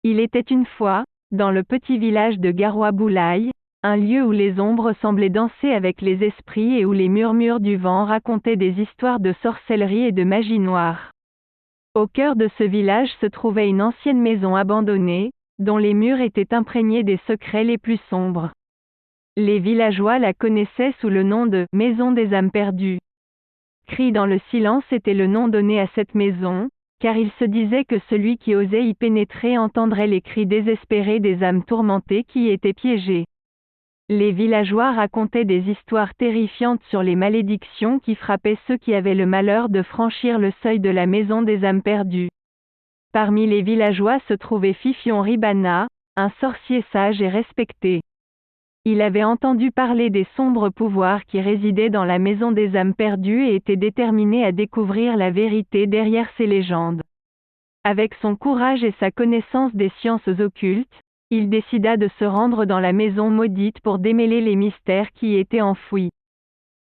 Il était une fois, dans le petit village de Garoua-Boulaye, un lieu où les ombres semblaient danser avec les esprits et où les murmures du vent racontaient des histoires de sorcellerie et de magie noire. Au cœur de ce village se trouvait une ancienne maison abandonnée, dont les murs étaient imprégnés des secrets les plus sombres. Les villageois la connaissaient sous le nom de « Maison des âmes perdues ». Cri dans le silence était le nom donné à cette maison, car il se disait que celui qui osait y pénétrer entendrait les cris désespérés des âmes tourmentées qui y étaient piégées. Les villageois racontaient des histoires terrifiantes sur les malédictions qui frappaient ceux qui avaient le malheur de franchir le seuil de la maison des âmes perdues. Parmi les villageois se trouvait Fifion Ribana, un sorcier sage et respecté. Il avait entendu parler des sombres pouvoirs qui résidaient dans la maison des âmes perdues et était déterminé à découvrir la vérité derrière ces légendes. Avec son courage et sa connaissance des sciences occultes, il décida de se rendre dans la maison maudite pour démêler les mystères qui y étaient enfouis.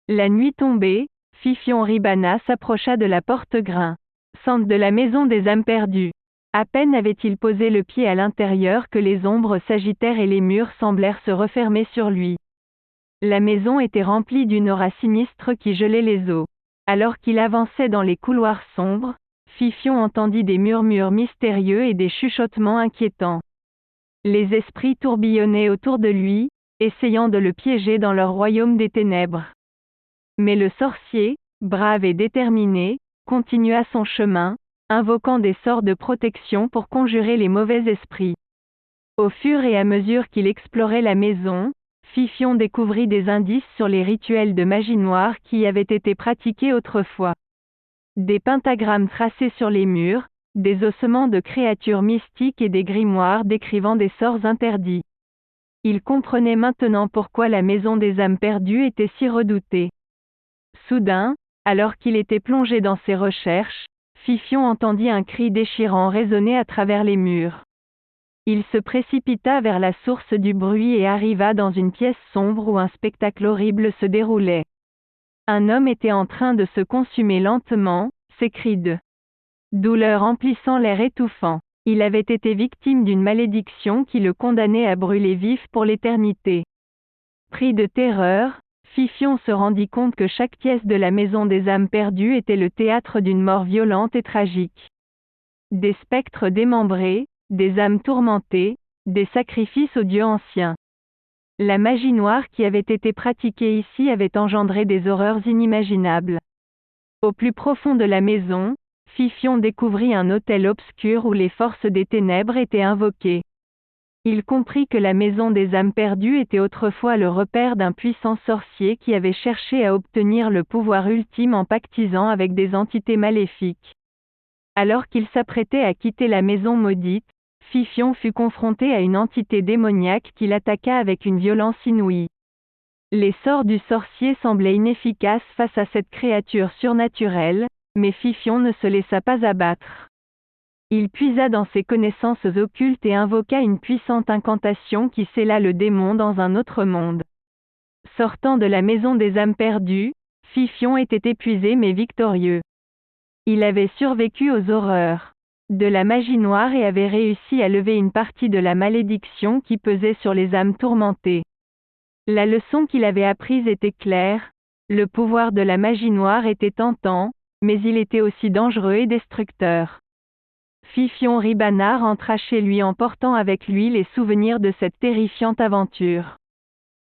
La nuit tombée, Fifion Ribana s'approcha de la porte-grain de la maison des âmes perdues. À peine avait-il posé le pied à l'intérieur que les ombres s'agitèrent et les murs semblèrent se refermer sur lui. La maison était remplie d'une aura sinistre qui gelait les os. Alors qu'il avançait dans les couloirs sombres, Fifion entendit des murmures mystérieux et des chuchotements inquiétants. Les esprits tourbillonnaient autour de lui, essayant de le piéger dans leur royaume des ténèbres. Mais le sorcier, brave et déterminé, continua son chemin, invoquant des sorts de protection pour conjurer les mauvais esprits. Au fur et à mesure qu'il explorait la maison, Fifion découvrit des indices sur les rituels de magie noire qui avaient été pratiqués autrefois. Des pentagrammes tracés sur les murs, des ossements de créatures mystiques et des grimoires décrivant des sorts interdits. Il comprenait maintenant pourquoi la maison des âmes perdues était si redoutée. Soudain, alors qu'il était plongé dans ses recherches, Fifion entendit un cri déchirant résonner à travers les murs. Il se précipita vers la source du bruit et arriva dans une pièce sombre où un spectacle horrible se déroulait. Un homme était en train de se consumer lentement, ses cris de douleur emplissant l'air étouffant. Il avait été victime d'une malédiction qui le condamnait à brûler vif pour l'éternité. Pris de terreur, Fifion se rendit compte que chaque pièce de la maison des âmes perdues était le théâtre d'une mort violente et tragique. Des spectres démembrés, des âmes tourmentées, des sacrifices aux dieux anciens. La magie noire qui avait été pratiquée ici avait engendré des horreurs inimaginables. Au plus profond de la maison, Fifion découvrit un autel obscur où les forces des ténèbres étaient invoquées. Il comprit que la maison des âmes perdues était autrefois le repère d'un puissant sorcier qui avait cherché à obtenir le pouvoir ultime en pactisant avec des entités maléfiques. Alors qu'il s'apprêtait à quitter la maison maudite, Fifion fut confronté à une entité démoniaque qui l'attaqua avec une violence inouïe. Les sorts du sorcier semblaient inefficaces face à cette créature surnaturelle, mais Fifion ne se laissa pas abattre. Il puisa dans ses connaissances occultes et invoqua une puissante incantation qui scella le démon dans un autre monde. Sortant de la maison des âmes perdues, Fifion était épuisé mais victorieux. Il avait survécu aux horreurs de la magie noire et avait réussi à lever une partie de la malédiction qui pesait sur les âmes tourmentées. La leçon qu'il avait apprise était claire, le pouvoir de la magie noire était tentant, mais il était aussi dangereux et destructeur. Fifion Ribana rentra chez lui en portant avec lui les souvenirs de cette terrifiante aventure.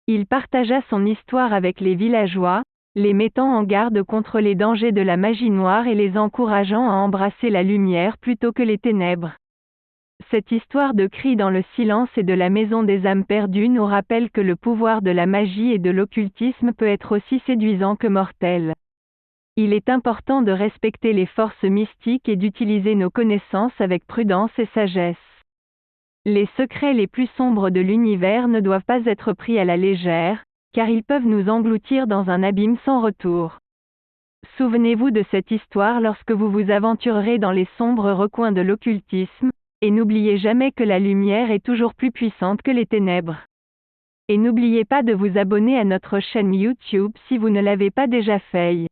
Il partagea son histoire avec les villageois, les mettant en garde contre les dangers de la magie noire et les encourageant à embrasser la lumière plutôt que les ténèbres. Cette histoire de cris dans le silence et de la maison des âmes perdues nous rappelle que le pouvoir de la magie et de l'occultisme peut être aussi séduisant que mortel. Il est important de respecter les forces mystiques et d'utiliser nos connaissances avec prudence et sagesse. Les secrets les plus sombres de l'univers ne doivent pas être pris à la légère, car ils peuvent nous engloutir dans un abîme sans retour. Souvenez-vous de cette histoire lorsque vous vous aventurerez dans les sombres recoins de l'occultisme, et n'oubliez jamais que la lumière est toujours plus puissante que les ténèbres. Et n'oubliez pas de vous abonner à notre chaîne YouTube si vous ne l'avez pas déjà fait.